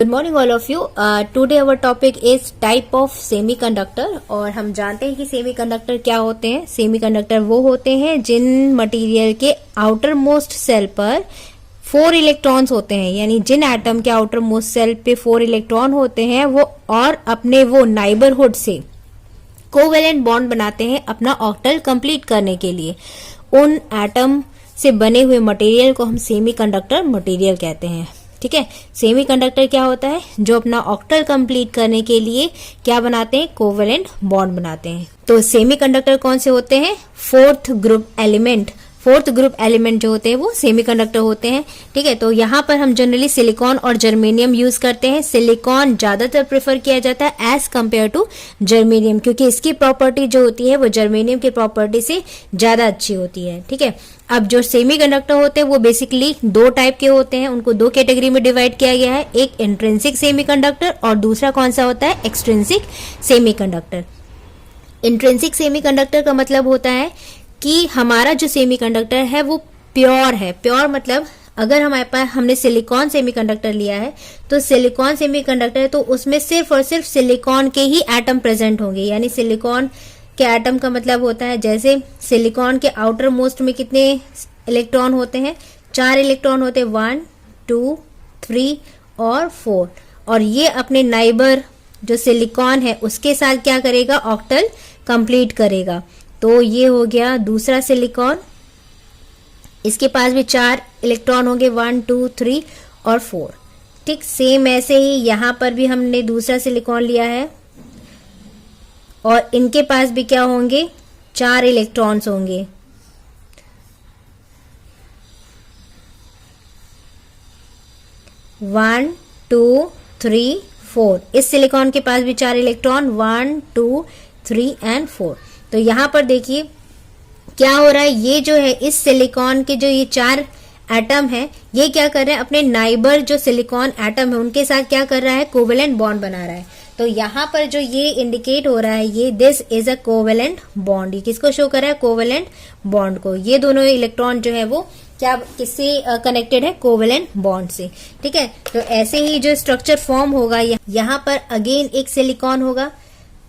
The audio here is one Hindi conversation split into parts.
Good morning all of you. Today our topic is type of semiconductor. और हम जानते हैं कि सेमीकंडक्टर क्या होते हैं। सेमीकंडक्टर वो होते हैं जिन मटेरियल के आउटर मोस्ट सेल पर 4 इलेक्ट्रॉन्स होते हैं, यानी जिन एटम के आउटर मोस्ट सेल पे 4 इलेक्ट्रॉन होते हैं वो और अपने वो नाइबरहुड से कोवेलेंट बॉन्ड बनाते हैं अपना ऑक्टल कंप्लीट करने के लिए। उन एटम से बने हुए मटेरियल को हम सेमीकंडक्टर मटेरियल कहते हैं। ठीक है, सेमीकंडक्टर क्या होता है? जो अपना ऑक्टल कंप्लीट करने के लिए क्या बनाते हैं? कोवेलेंट बॉन्ड बनाते हैं। तो सेमीकंडक्टर कौन से होते हैं? फोर्थ ग्रुप एलिमेंट जो होते हैं वो सेमीकंडक्टर होते हैं। ठीक है, तो यहाँ पर हम जनरली सिलिकॉन और जर्मेनियम यूज करते हैं। सिलिकॉन ज्यादातर प्रेफर किया जाता है एज कंपेयर टू जर्मेनियम, क्योंकि इसकी प्रॉपर्टी जो होती है वो जर्मेनियम की प्रॉपर्टी से ज्यादा अच्छी होती है। ठीक है, अब जो सेमीकंडक्टर होते हैं वो बेसिकली 2 टाइप के होते हैं, उनको 2 कैटेगरी में डिवाइड किया गया है। एक इंट्रिंसिक सेमीकंडक्टर और दूसरा कौन सा होता है? Extrinsic semiconductor. इंट्रिंसिक सेमीकंडक्टर का मतलब होता है कि हमारा जो सेमीकंडक्टर है वो प्योर है। प्योर मतलब अगर हमारे पास हमने सिलिकॉन सेमीकंडक्टर लिया है तो सिलिकॉन सेमीकंडक्टर है तो उसमें सिर्फ और सिर्फ सिलिकॉन के ही एटम प्रेजेंट होंगे। यानी सिलिकॉन के एटम का मतलब होता है, जैसे सिलिकॉन के आउटर मोस्ट में कितने इलेक्ट्रॉन होते हैं? 4 इलेक्ट्रॉन होते हैं, 1 2 3 और 4। और ये अपने नाइबर जो सिलिकॉन है उसके साथ क्या करेगा? ऑक्टल कंप्लीट करेगा। तो ये हो गया दूसरा सिलिकॉन, इसके पास भी 4 इलेक्ट्रॉन होंगे, 1 2 3 और 4। ठीक, सेम ऐसे ही यहां पर भी हमने दूसरा सिलिकॉन लिया है और इनके पास भी क्या होंगे? 4 इलेक्ट्रॉन्स होंगे। वन 2 3 4। इस सिलिकॉन के पास भी 4 इलेक्ट्रॉन, 1 2 3 एंड 4। तो यहां पर देखिए क्या हो रहा है, ये जो है इस सिलिकॉन के जो ये 4 एटम है ये क्या कर रहे हैं? अपने नाइबर जो सिलिकॉन एटम है उनके साथ क्या कर रहा है? कोवेलेंट बॉन्ड बना रहा है। तो यहां पर जो ये इंडिकेट हो रहा है, ये this is a covalent bond. ये किसको शो कर रहा है? कोवेलेंट बॉन्ड को। ये दोनों इलेक्ट्रॉन जो है वो क्या किससे कनेक्टेड है? कोवेलेंट बॉन्ड से। ठीक है, तो ऐसे ही जो स्ट्रक्चर फॉर्म होगा, यहाँ पर अगेन एक सिलिकॉन होगा।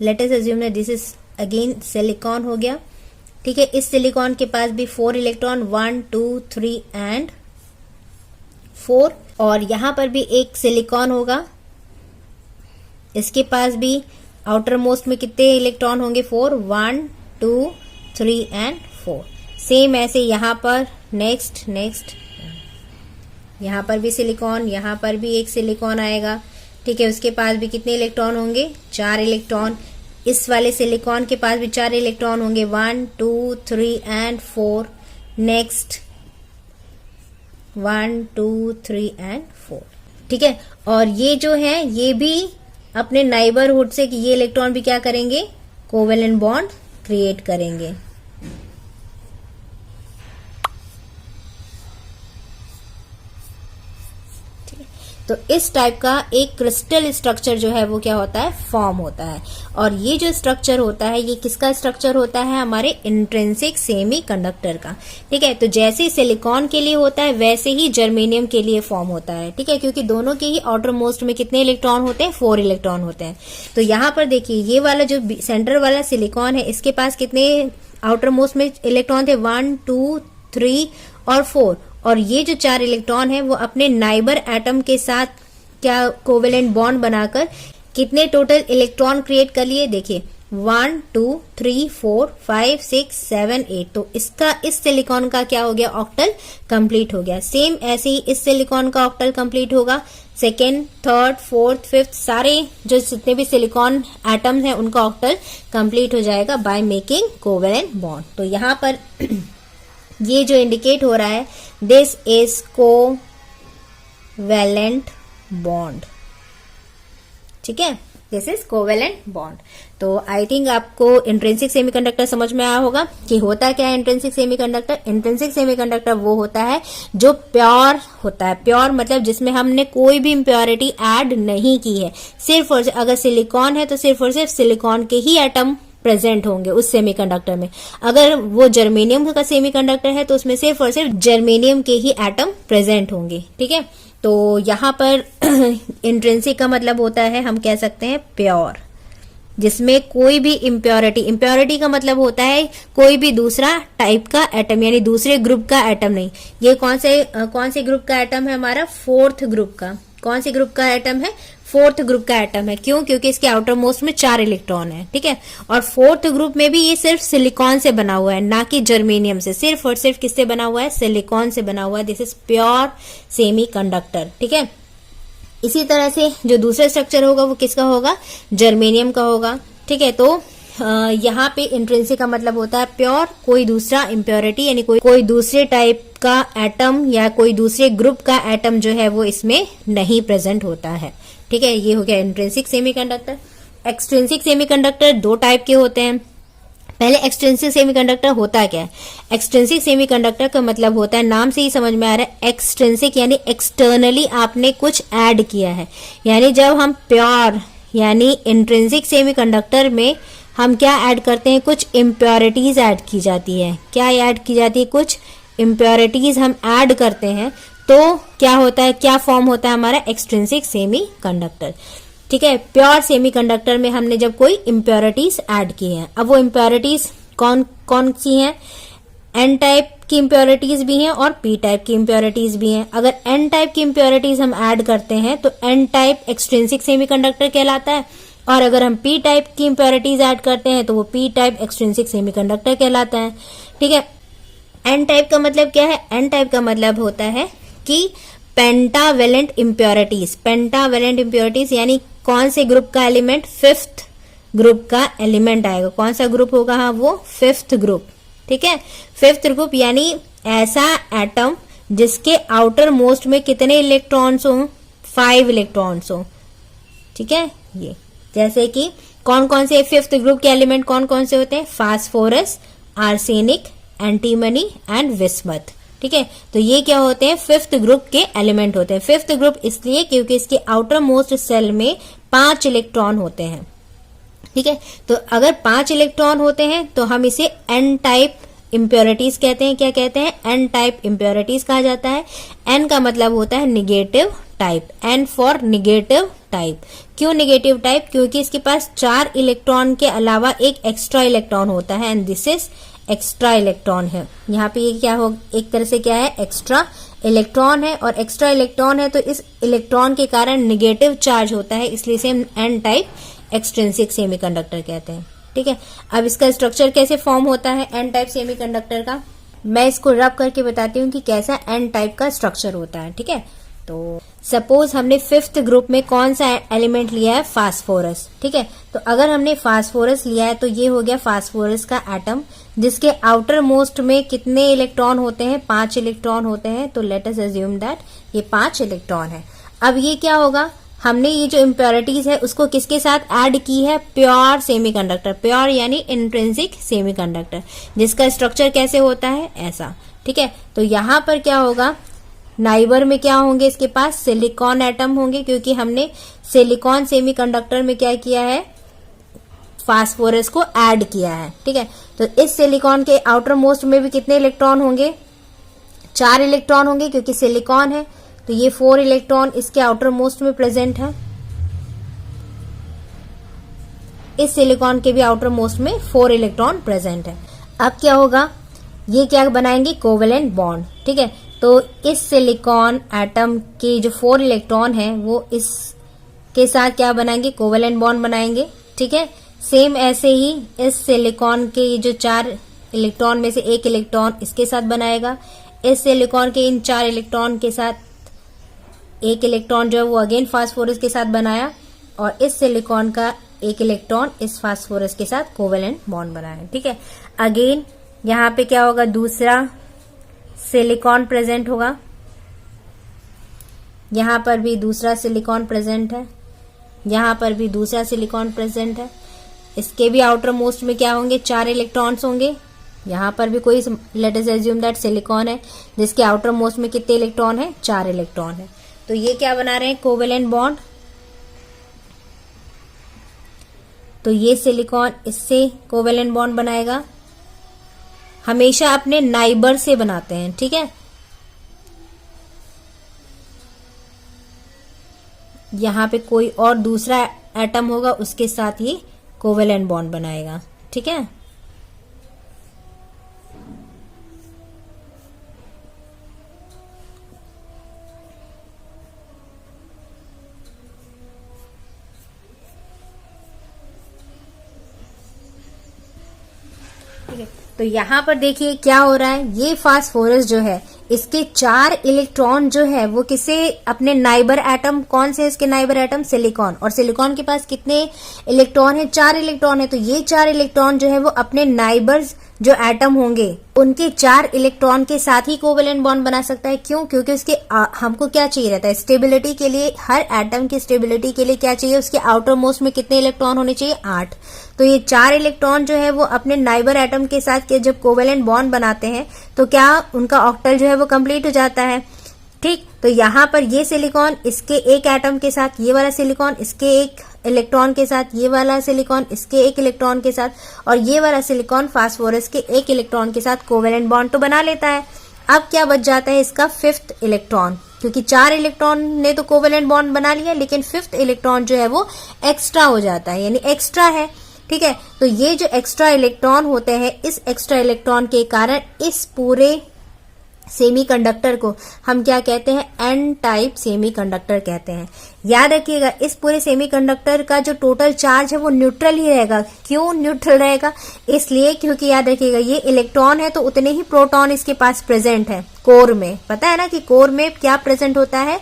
Let us assume that this is again silicon हो गया। ठीक है, इस सिलिकॉन के पास भी 4 इलेक्ट्रॉन, 1 2 3 एंड 4। और यहां पर भी एक सिलिकॉन होगा, इसके पास भी आउटर मोस्ट में कितने इलेक्ट्रॉन होंगे? 4 1 2 3 एंड 4। सेम ऐसे यहां पर नेक्स्ट यहां पर भी सिलिकॉन, यहां पर भी एक सिलिकॉन आएगा। ठीक है, उसके पास भी कितने इलेक्ट्रॉन होंगे? 4 इलेक्ट्रॉन। इस वाले सिलिकॉन के पास भी 4 इलेक्ट्रॉन होंगे, 1 2 3 एंड 4। Next 1 2 3 and 4। ठीक है, और ये जो है ये भी अपने नाइबरहुड से कि ये इलेक्ट्रॉन भी क्या करेंगे? कोवेलेंट बॉन्ड क्रिएट करेंगे। तो इस टाइप का एक क्रिस्टल स्ट्रक्चर जो है वो क्या होता है? फॉर्म होता है। और ये जो स्ट्रक्चर होता है ये किसका स्ट्रक्चर होता है? हमारे इंट्रिंसिक सेमीकंडक्टर का। ठीक है, तो जैसे सिलिकॉन के लिए होता है वैसे ही जर्मेनियम के लिए फॉर्म होता है। ठीक है, क्योंकि दोनों के ही आउटर मोस्ट में कितने इलेक्ट्रॉन होते हैं? 4 इलेक्ट्रॉन होते हैं। तो यहाँ पर देखिए ये वाला जो सेंटर वाला सिलिकॉन है इसके पास कितने आउटर मोस्ट में इलेक्ट्रॉन थे? 1 2 3 और 4। और ये जो 4 इलेक्ट्रॉन है वो अपने नाइबर एटम के साथ क्या कोवेलेंट बॉन्ड बनाकर कितने टोटल इलेक्ट्रॉन क्रिएट कर लिए? देखिए 1 2 3 4 5 6 7 8। तो इसका इस सिलिकॉन का क्या हो गया? ऑक्टल कंप्लीट हो गया। सेम ऐसे ही इस सिलिकॉन का ऑक्टल कंप्लीट होगा। सेकेंड, थर्ड, फोर्थ, फिफ्थ सारे जो जितने भी सिलिकॉन एटम्स हैं उनका ऑक्टल कंप्लीट हो जाएगा बाय मेकिंग कोवेलेंट बॉन्ड। तो यहां पर ये जो इंडिकेट हो रहा है दिस इज कोवेलेंट बॉन्ड। ठीक है, दिस इज कोवेलेंट बॉन्ड। तो आई थिंक आपको इंट्रिंसिक सेमीकंडक्टर समझ में आया होगा कि होता क्या है इंट्रिंसिक सेमीकंडक्टर। इंट्रिंसिक सेमीकंडक्टर वो होता है जो प्योर होता है। प्योर मतलब जिसमें हमने कोई भी इम्प्योरिटी ऐड नहीं की है। सिर्फ और अगर सिलिकॉन है तो सिर्फ और सिर्फ सिलिकॉन के ही एटम प्रेजेंट होंगे उस सेमीकंडक्टर में। अगर वो जर्मेनियम का सेमीकंडक्टर है तो उसमें सिर्फ और सिर्फ जर्मेनियम के ही एटम प्रेजेंट होंगे। ठीक है, तो यहाँ पर इंट्रिंसिक का मतलब होता है, हम कह सकते हैं प्योर, जिसमें कोई भी इम्प्योरिटी, इम्प्योरिटी का मतलब होता है कोई भी दूसरा टाइप का एटम, यानी दूसरे ग्रुप का एटम नहीं। ये कौन से ग्रुप का एटम है हमारा? फोर्थ ग्रुप का। कौन से ग्रुप का एटम है? फोर्थ ग्रुप का एटम है। क्यों? क्योंकि इसके आउटर मोस्ट में 4 इलेक्ट्रॉन है, ठीक है। और फोर्थ ग्रुप में भी ये सिर्फ सिलिकॉन से बना हुआ है, ना कि जर्मेनियम से। सिर्फ और सिर्फ किससे बना हुआ है? सिलिकॉन से बना हुआ है। दिस इज प्योर सेमीकंडक्टर, ठीक है। इसी तरह से जो दूसरा स्ट्रक्चर होगा वो किसका होगा? जर्मेनियम का होगा, ठीक है। तो यहाँ पे इंट्रिंसिक का मतलब होता है प्योर, कोई दूसरा इम्प्योरिटी यानी कोई दूसरे टाइप का एटम या कोई दूसरे ग्रुप का एटम जो है वो इसमें नहीं प्रेजेंट होता है, ठीक है। ये हो गया intrinsic semiconductor. Extrinsic semiconductor 2 type के होते हैं। पहले एक्सट्रिंसिक सेमीकंडक्टर होता क्या है? एक्सट्रिंसिक सेमीकंडक्टर का मतलब होता है, नाम से ही समझ में आ रहा है, एक्सट्रिंसिक यानी एक्सटर्नली आपने कुछ ऐड किया है। यानी जब हम प्योर यानी इंट्रिंसिक सेमीकंडक्टर में हम क्या ऐड करते हैं? कुछ इम्प्योरिटीज ऐड की जाती है। क्या ऐड की जाती है? कुछ इम्प्योरिटीज हम ऐड करते हैं, तो क्या होता है, क्या फॉर्म होता है हमारा? एक्सट्रिंसिक सेमीकंडक्टर, ठीक है। प्योर सेमीकंडक्टर में हमने जब कोई इम्प्योरिटीज ऐड की हैं, अब वो इम्प्योरिटीज कौन कौन सी हैं? एन टाइप की इम्प्योरिटीज भी हैं और पी टाइप की इम्प्योरिटीज भी हैं। अगर एन टाइप की इम्प्योरिटीज हम ऐड करते हैं तो एन टाइप एक्सट्रिंसिक सेमीकंडक्टर कहलाता है, और अगर हम पी टाइप की इम्प्योरिटीज ऐड करते हैं तो वो पी टाइप एक्सट्रिंसिक सेमीकंडक्टर कहलाता है, ठीक है। एन टाइप का मतलब क्या है? एन टाइप का मतलब होता है कि पेंटावेलेंट इम्प्योरिटीज। पेंटावेलेंट इम्प्योरिटीज यानी कौन से ग्रुप का एलिमेंट? 5th ग्रुप का एलिमेंट आएगा। कौन सा ग्रुप होगा? हाँ, वो 5th ग्रुप, ठीक है। 5th ग्रुप यानी ऐसा एटम जिसके आउटर मोस्ट में कितने इलेक्ट्रॉन्स हो? 5 इलेक्ट्रॉन्स हो, ठीक है। ये जैसे कि कौन कौन से 5th ग्रुप के एलिमेंट कौन कौन से होते हैं? फास्फोरस, आर्सेनिक, एंटीमनी एंड विस्मथ, ठीक है। तो ये क्या होते हैं? 5th ग्रुप के एलिमेंट होते हैं। 5th ग्रुप इसलिए क्योंकि इसके आउटर मोस्ट सेल में 5 इलेक्ट्रॉन होते हैं, ठीक है। तो अगर 5 इलेक्ट्रॉन होते हैं तो हम इसे एन टाइप इम्प्योरिटीज कहते हैं। क्या कहते हैं? एन टाइप इम्प्योरिटीज कहा जाता है। एन का मतलब होता है negative type, N for negative type. क्यों निगेटिव टाइप? क्योंकि इसके पास 4 इलेक्ट्रॉन के अलावा एक एक्स्ट्रा इलेक्ट्रॉन होता है, and this is extra electron है। यहाँ पे ये क्या हो, एक तरह से क्या है? एक्स्ट्रा इलेक्ट्रॉन है, और एक्स्ट्रा इलेक्ट्रॉन है तो इस इलेक्ट्रॉन के कारण निगेटिव चार्ज होता है, इसलिए इसे हम एन टाइप एक्सट्रिंसिक सेमीकंडक्टर कहते हैं, ठीक है। अब इसका स्ट्रक्चर कैसे फॉर्म होता है एन टाइप सेमीकंडक्टर का, मैं इसको रब करके बताती हूँ कि कैसा एन टाइप का स्ट्रक्चर होता है, ठीक है। तो सपोज हमने 5th ग्रुप में कौन सा एलिमेंट लिया है? फास्फोरस, ठीक है। तो अगर हमने फास्फोरस लिया है तो ये हो गया फास्फोरस का एटम, जिसके आउटर मोस्ट में कितने इलेक्ट्रॉन होते हैं? 5 इलेक्ट्रॉन होते हैं। तो लेट अस अज्यूम दैट ये 5 इलेक्ट्रॉन है। अब ये क्या होगा? हमने ये जो इम्प्योरिटीज है उसको किसके साथ ऐड की है? Pure semiconductor. प्योर यानी इंट्रिंसिक सेमीकंडक्टर, जिसका स्ट्रक्चर कैसे होता है? ऐसा, ठीक है। तो यहां पर क्या होगा? नाइबर में क्या होंगे? इसके पास सिलिकॉन एटम होंगे, क्योंकि हमने सिलिकॉन सेमीकंडक्टर में क्या किया है? फास्फोरस को ऐड किया है, ठीक है। तो इस सिलिकॉन के आउटर मोस्ट में भी कितने इलेक्ट्रॉन होंगे? 4 इलेक्ट्रॉन होंगे, क्योंकि सिलिकॉन है तो ये 4 इलेक्ट्रॉन इसके आउटर मोस्ट में प्रेजेंट है। इस सिलिकॉन के भी आउटर मोस्ट में 4 इलेक्ट्रॉन प्रेजेंट है। अब क्या होगा? ये क्या बनाएंगे? कोवेलेंट बॉन्ड, ठीक है। तो इस सिलिकॉन एटम के जो 4 इलेक्ट्रॉन है वो इसके साथ क्या बनाएंगे? कोवेलेंट बॉन्ड बनाएंगे, ठीक है। सेम ऐसे ही इस सिलिकॉन के जो 4 इलेक्ट्रॉन में से 1 इलेक्ट्रॉन इसके साथ बनाएगा। इस सिलिकॉन के इन 4 इलेक्ट्रॉन के साथ 1 इलेक्ट्रॉन जो है वो अगेन फास्फोरस के साथ बनाया, और इस सिलिकॉन का 1 इलेक्ट्रॉन इस फास्फोरस के साथ कोवेलेंट बॉन्ड बनाया, ठीक है। अगेन यहाँ पे क्या होगा? दूसरा सिलिकॉन प्रेजेंट होगा, यहां पर भी दूसरा सिलिकॉन प्रेजेंट है, यहां पर भी दूसरा सिलिकॉन प्रेजेंट है। इसके भी आउटर मोस्ट में क्या होंगे? 4 इलेक्ट्रॉन्स होंगे। यहां पर भी कोई, let us assume that silicon है, जिसके आउटर मोस्ट में कितने इलेक्ट्रॉन है? 4 इलेक्ट्रॉन है। तो ये क्या बना रहे हैं? Covalent bond. तो ये सिलिकॉन इससे कोवेलेंट बॉन्ड बनाएगा। हमेशा अपने नाइबर से बनाते हैं, ठीक है। यहाँ पे कोई और दूसरा एटम होगा, उसके साथ ये कोवेलेंट बॉन्ड बनाएगा। ठीक है, ठीक है। तो यहाँ पर देखिए क्या हो रहा है, ये फास्फोरस जो है इसके 4 इलेक्ट्रॉन जो है वो किसे अपने नाइबर एटम, कौन से इसके नाइबर एटम, सिलिकॉन, और सिलिकॉन के पास कितने इलेक्ट्रॉन है, 4 इलेक्ट्रॉन है। तो ये 4 इलेक्ट्रॉन जो है वो अपने नाइबर्स जो एटम होंगे उनके 4 इलेक्ट्रॉन के साथ ही कोवेलेंट बॉन्ड बना सकता है। क्यों? क्योंकि उसके हमको क्या चाहिए रहता है, स्टेबिलिटी के लिए, हर एटम की स्टेबिलिटी के लिए क्या चाहिए, उसके आउटर मोस्ट में कितने इलेक्ट्रॉन होने चाहिए, 8। तो ये 4 इलेक्ट्रॉन जो है वो अपने नाइबर एटम के साथ के जब कोवेलेंट बॉन्ड बनाते हैं तो क्या उनका ऑक्टल जो है वो कंप्लीट हो जाता है। ठीक, तो यहाँ पर ये सिलिकॉन इसके एक एटम के साथ, ये वाला सिलिकॉन इसके एक इलेक्ट्रॉन के साथ, ये वाला सिलिकॉन इसके एक इलेक्ट्रॉन के साथ, और ये वाला सिलिकॉन फास्फोरस के एक इलेक्ट्रॉन के साथ कोवेलेंट बॉन्ड तो बना लेता है। अब क्या बच जाता है इसका 5th इलेक्ट्रॉन, क्योंकि 4 इलेक्ट्रॉन ने तो कोवेलेंट बॉन्ड बना लिया, लेकिन 5th इलेक्ट्रॉन जो है वो एक्स्ट्रा हो जाता है, यानी एक्स्ट्रा है। ठीक है, तो ये जो एक्स्ट्रा इलेक्ट्रॉन होते हैं, इस एक्स्ट्रा इलेक्ट्रॉन के कारण इस पूरे सेमीकंडक्टर को हम क्या कहते हैं, एन टाइप सेमीकंडक्टर कहते हैं। याद रखिएगा, इस पूरे सेमीकंडक्टर का जो टोटल चार्ज है वो न्यूट्रल ही रहेगा। क्यों न्यूट्रल रहेगा? इसलिए क्योंकि याद रखिएगा ये इलेक्ट्रॉन है तो उतने ही प्रोटॉन इसके पास प्रेजेंट है कोर में। पता है ना कि कोर में क्या प्रेजेंट होता है,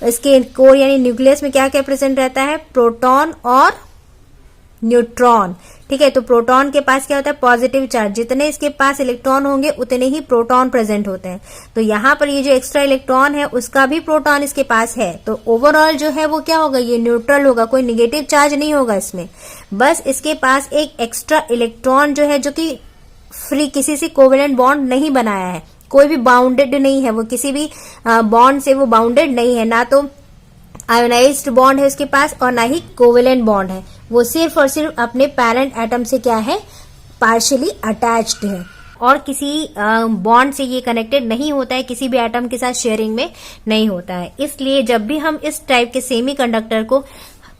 इसके कोर यानी न्यूक्लियस में क्या क्या प्रेजेंट रहता है, प्रोटॉन और न्यूट्रॉन। ठीक है, तो प्रोटॉन के पास क्या होता है, पॉजिटिव चार्ज। जितने इसके पास इलेक्ट्रॉन होंगे उतने ही प्रोटॉन प्रेजेंट होते हैं। तो यहाँ पर ये जो एक्स्ट्रा इलेक्ट्रॉन है उसका भी प्रोटॉन इसके पास है, तो ओवरऑल जो है वो क्या होगा, ये न्यूट्रल होगा, कोई निगेटिव चार्ज नहीं होगा इसमें। बस इसके पास एक एक्स्ट्रा इलेक्ट्रॉन जो है जो कि फ्री, किसी से कोवेलेंट बॉन्ड नहीं बनाया है, कोई भी बाउंडेड नहीं है, वो किसी भी बॉन्ड से वो बाउंडेड नहीं है, ना तो आयोनाइज्ड बॉन्ड है उसके पास और ना ही कोवेलेंट बॉन्ड है। वो सिर्फ और सिर्फ अपने पैरेंट एटम से क्या है, पार्शियली अटैच्ड है, और किसी बॉन्ड से ये कनेक्टेड नहीं होता है, किसी भी एटम के साथ शेयरिंग में नहीं होता है। इसलिए जब भी हम इस टाइप के सेमीकंडक्टर को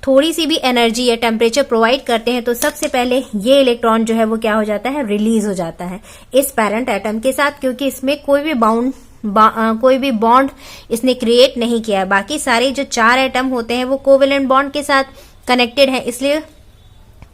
थोड़ी सी भी एनर्जी या टेम्परेचर प्रोवाइड करते हैं तो सबसे पहले ये इलेक्ट्रॉन जो है वो क्या हो जाता है, रिलीज हो जाता है इस पैरेंट एटम के साथ, क्योंकि इसमें कोई भी बॉन्ड इसने क्रिएट नहीं किया है। बाकी सारे जो 4 एटम होते हैं वो कोवेलेंट बॉन्ड के साथ कनेक्टेड है, इसलिए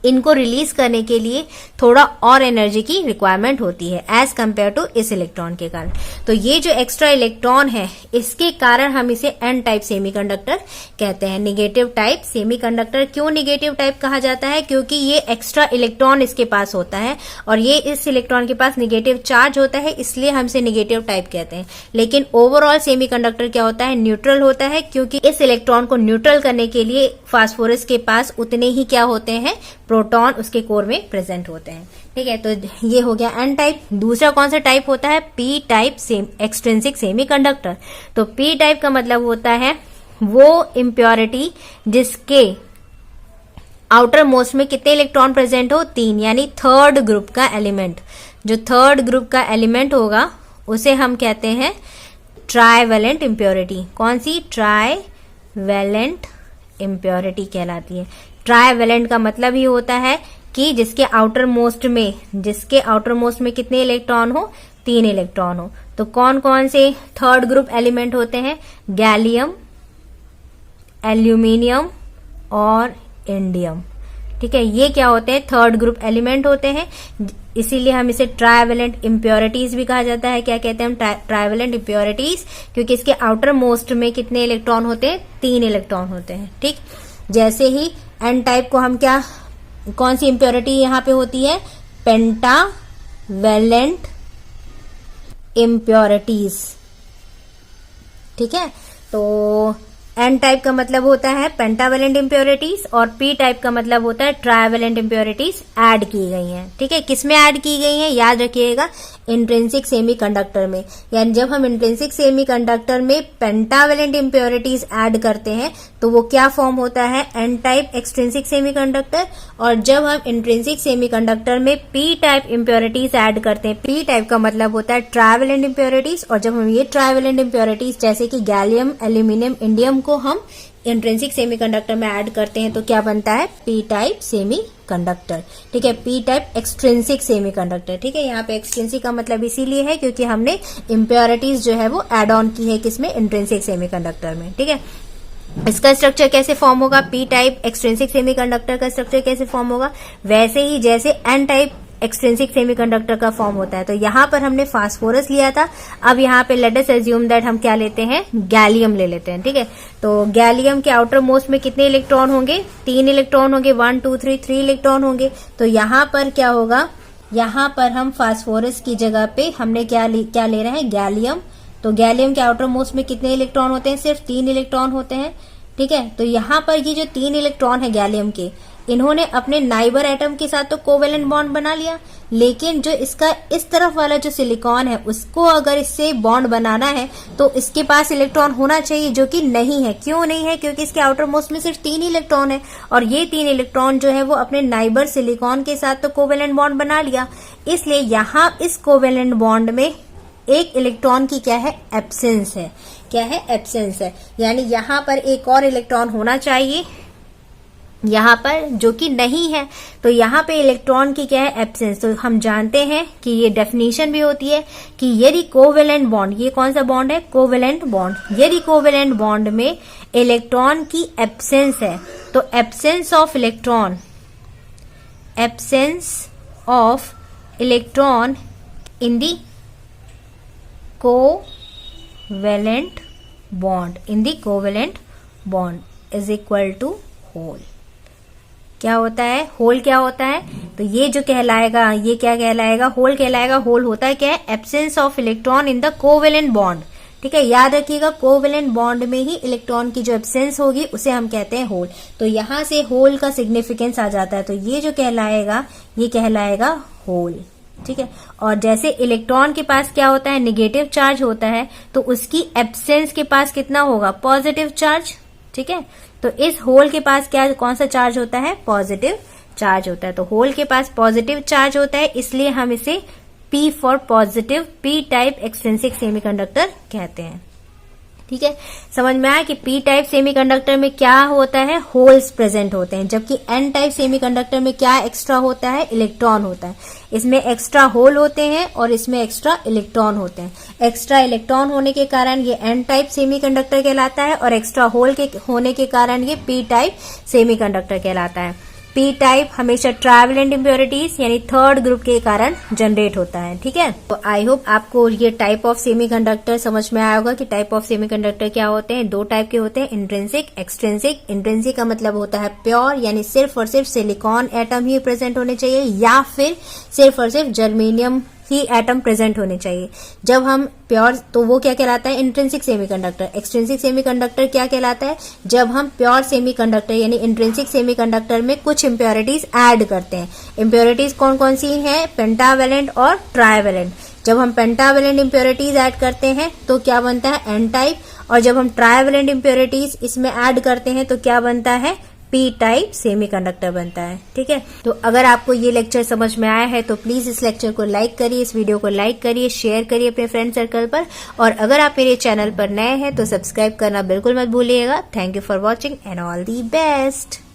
इनको रिलीज करने के लिए थोड़ा और एनर्जी की रिक्वायरमेंट होती है एज कंपेयर टू इस इलेक्ट्रॉन के कारण। तो ये जो एक्स्ट्रा इलेक्ट्रॉन है इसके कारण हम इसे एन टाइप सेमीकंडक्टर कहते हैं, निगेटिव टाइप सेमीकंडक्टर। क्यों निगेटिव टाइप कहा जाता है? क्योंकि ये एक्स्ट्रा इलेक्ट्रॉन इसके पास होता है और ये इस इलेक्ट्रॉन के पास निगेटिव चार्ज होता है, इसलिए हम इसे निगेटिव टाइप कहते हैं। लेकिन ओवरऑल सेमीकंडक्टर क्या होता है, न्यूट्रल होता है, क्योंकि इस इलेक्ट्रॉन को न्यूट्रल करने के लिए फास्फोरस के पास उतने ही क्या होते हैं, प्रोटॉन उसके कोर में प्रेजेंट होते हैं। ठीक है, तो ये हो गया एन टाइप। दूसरा कौन सा टाइप होता है, पी टाइप एक्सट्रिंसिक सेमीकंडक्टर। तो पी टाइप का मतलब होता है वो इम्प्योरिटी जिसके आउटर मोस्ट में कितने इलेक्ट्रॉन प्रेजेंट हो, 3, यानी थर्ड ग्रुप का एलिमेंट। जो थर्ड ग्रुप का एलिमेंट होगा उसे हम कहते हैं ट्राइवेलेंट इम्प्योरिटी। कौन सी? ट्राइवेलेंट इम्प्योरिटी कहलाती है। ट्राइवेलेंट का मतलब ही होता है कि जिसके आउटर मोस्ट में कितने इलेक्ट्रॉन हो, 3 इलेक्ट्रॉन हो। तो कौन कौन से थर्ड ग्रुप एलिमेंट होते हैं, गैलियम, एल्यूमिनियम और इंडियम। ठीक है, ये क्या होते हैं, थर्ड ग्रुप एलिमेंट होते हैं, इसीलिए हम इसे ट्राइवेलेंट इम्प्योरिटीज भी कहा जाता है। क्या कहते हैं हम, ट्राइवेलेंट इम्प्योरिटीज, क्योंकि इसके आउटर मोस्ट में कितने इलेक्ट्रॉन होते हैं, 3 इलेक्ट्रॉन होते हैं। ठीक, जैसे ही एन टाइप को हम क्या, कौन सी इम्प्योरिटी यहाँ पे होती है, पेंटावेलेंट इम्प्योरिटीज। ठीक है, तो एन टाइप का मतलब होता है पेंटावेलेंट इम्प्योरिटीज और पी टाइप का मतलब होता है ट्राइवेलेंट इम्प्योरिटीज ऐड की गई हैं। ठीक है, किसमें ऐड की गई हैं, याद रखिएगा, इंट्रिंसिक सेमीकंडक्टर में। यानी जब हम इंट्रिंसिक सेमीकंडक्टर में पेंटावेलेंट इम्प्योरिटीज ऐड करते हैं तो वो क्या फॉर्म होता है, एन टाइप एक्सट्रिंसिक सेमीकंडक्टर। और जब हम इंट्रिंसिक सेमीकंडक्टर में पी टाइप इम्प्योरिटीज ऐड करते हैं, पी टाइप का मतलब होता है ट्राइवेलेंट इम्प्योरिटीज, और जब हम ये ट्राइवेलेंट इम्प्योरिटीज जैसे कि गैलियम, एल्यूमिनियम, इंडियम को हम इंट्रिंसिक सेमीकंडक्टर में ऐड करते हैं तो क्या बनता है, पी टाइप सेमीकंडक्टर। ठीक है, पी टाइप एक्सट्रिंसिक सेमीकंडक्टर। ठीक है, यहाँ पे एक्सट्रिंसिक का मतलब इसीलिए है क्योंकि हमने इम्प्योरिटीज जो है वो एड ऑन की है किसमें, इंट्रिंसिक सेमीकंडक्टर में। ठीक है, इसका स्ट्रक्चर कैसे फॉर्म होगा, पी टाइप एक्सट्रिंसिक सेमीकंडक्टर का स्ट्रक्चर कैसे फॉर्म होगा, वैसे ही जैसे एन टाइप एक्सट्रिंसिक सेमीकंडक्टर का फॉर्म होता है। तो यहाँ पर हमने फास्फोरस लिया था, अब यहाँ पे लेट अस अज्यूम दैट हम क्या लेते हैं, गैलियम ले लेते हैं। ठीक है, तो गैलियम के आउटर मोस्ट में कितने इलेक्ट्रॉन होंगे, 3 इलेक्ट्रॉन होंगे, 1 2 3 इलेक्ट्रॉन होंगे। तो यहाँ पर क्या होगा, यहाँ पर हम फास्फोरस की जगह पे हमने क्या ले रहे हैं, गैलियम। तो गैलियम के आउटर मोस्ट में कितने इलेक्ट्रॉन होते हैं, सिर्फ 3 इलेक्ट्रॉन होते हैं। ठीक है, तो यहाँ पर ये जो 3 इलेक्ट्रॉन है गैलियम के, इन्होंने अपने नाइबर एटम के साथ तो कोवेलेंट बॉन्ड बना लिया, लेकिन जो इसका इस तरफ वाला जो सिलिकॉन है उसको अगर इससे बॉन्ड बनाना है तो इसके पास इलेक्ट्रॉन होना चाहिए, जो कि नहीं है। क्यों नहीं है, क्योंकि इसके आउटर मोस्ट में सिर्फ 3 इलेक्ट्रॉन है और ये 3 इलेक्ट्रॉन जो है वो अपने नाइबर सिलिकॉन के साथ तो कोवेलेंट बॉन्ड बना लिया। इसलिए यहाँ इस कोवेलेंट बॉन्ड में एक इलेक्ट्रॉन की क्या है, एब्सेंस है। क्या है, एब्सेंस है, यानी यहाँ पर एक और इलेक्ट्रॉन होना चाहिए यहाँ पर, जो कि नहीं है। तो यहाँ पे इलेक्ट्रॉन की क्या है, एब्सेंस। तो हम जानते हैं कि ये डेफिनेशन भी होती है कि यदि कोवेलेंट बॉन्ड, ये कौन सा बॉन्ड है, कोवेलेंट बॉन्ड, यदि कोवेलेंट बॉन्ड में इलेक्ट्रॉन की एब्सेंस है तो absence of electron in the covalent bond is equal to hole. क्या होता है, होल क्या होता है, तो ये जो कहलाएगा, ये क्या कहलाएगा, होल कहलाएगा। होल होता है क्या है, absence of electron in the covalent bond. ठीक है, याद रखिएगा, कोवेलेंट बॉन्ड में ही इलेक्ट्रॉन की जो एब्सेंस होगी उसे हम कहते हैं होल। तो यहां से होल का सिग्निफिकेंस आ जाता है, तो ये जो कहलाएगा ये कहलाएगा होल। ठीक है, और जैसे इलेक्ट्रॉन के पास क्या होता है, नेगेटिव चार्ज होता है, तो उसकी एब्सेंस के पास कितना होगा, पॉजिटिव चार्ज। ठीक है, तो इस होल के पास क्या, कौन सा चार्ज होता है, पॉजिटिव चार्ज होता है। तो होल के पास पॉजिटिव चार्ज होता है, इसलिए हम इसे P for positive, P type extrinsic semiconductor कहते हैं। ठीक है, समझ में आया कि पी टाइप सेमीकंडक्टर में क्या होता है, होल्स प्रेजेंट होते हैं, जबकि एन टाइप सेमीकंडक्टर में क्या एक्स्ट्रा होता है, इलेक्ट्रॉन होता है। इसमें एक्स्ट्रा होल होते हैं और इसमें एक्स्ट्रा इलेक्ट्रॉन होते हैं। एक्स्ट्रा इलेक्ट्रॉन होने के कारण ये एन टाइप सेमीकंडक्टर कहलाता है और एक्स्ट्रा होल के होने के कारण ये पी टाइप सेमीकंडक्टर कहलाता है। पी टाइप हमेशा ट्राइवेलेंट इम्प्योरिटीज यानी थर्ड ग्रुप के कारण जनरेट होता है। ठीक है, तो आई होप आपको ये टाइप ऑफ सेमीकंडक्टर समझ में आया होगा कि टाइप ऑफ सेमीकंडक्टर क्या होते हैं। 2 टाइप के होते हैं, इंट्रिंसिक, एक्सट्रिंसिक। इंट्रिंसिक का मतलब होता है प्योर, यानी सिर्फ और सिर्फ सिलिकॉन एटम ही प्रेजेंट होने चाहिए या फिर सिर्फ और सिर्फ जर्मेनियम ही एटम प्रेजेंट होने चाहिए। जब हम प्योर, तो वो क्या कहलाता है, इंट्रिंसिक सेमीकंडक्टर। एक्सट्रिंसिक सेमीकंडक्टर क्या कहलाता है, जब हम प्योर सेमीकंडक्टर यानी इंट्रिंसिक सेमीकंडक्टर में कुछ इम्प्योरिटीज ऐड करते हैं। इम्प्योरिटीज कौन कौन सी हैं, पेंटावेलेंट और ट्राइवेलेंट। जब हम पेंटावेलेंट इम्प्योरिटीज ऐड करते हैं तो क्या बनता है, एन टाइप, और जब हम ट्राइवेलेंट इम्प्योरिटीज इसमें ऐड करते हैं तो क्या बनता है, पी टाइप सेमीकंडक्टर बनता है। ठीक है, तो अगर आपको ये लेक्चर समझ में आया है तो प्लीज इस लेक्चर को लाइक करिए, इस वीडियो को लाइक करिए, शेयर करिए अपने फ्रेंड सर्कल पर, और अगर आप मेरे चैनल पर नए हैं तो सब्सक्राइब करना बिल्कुल मत भूलिएगा। Thank you for watching and all the best.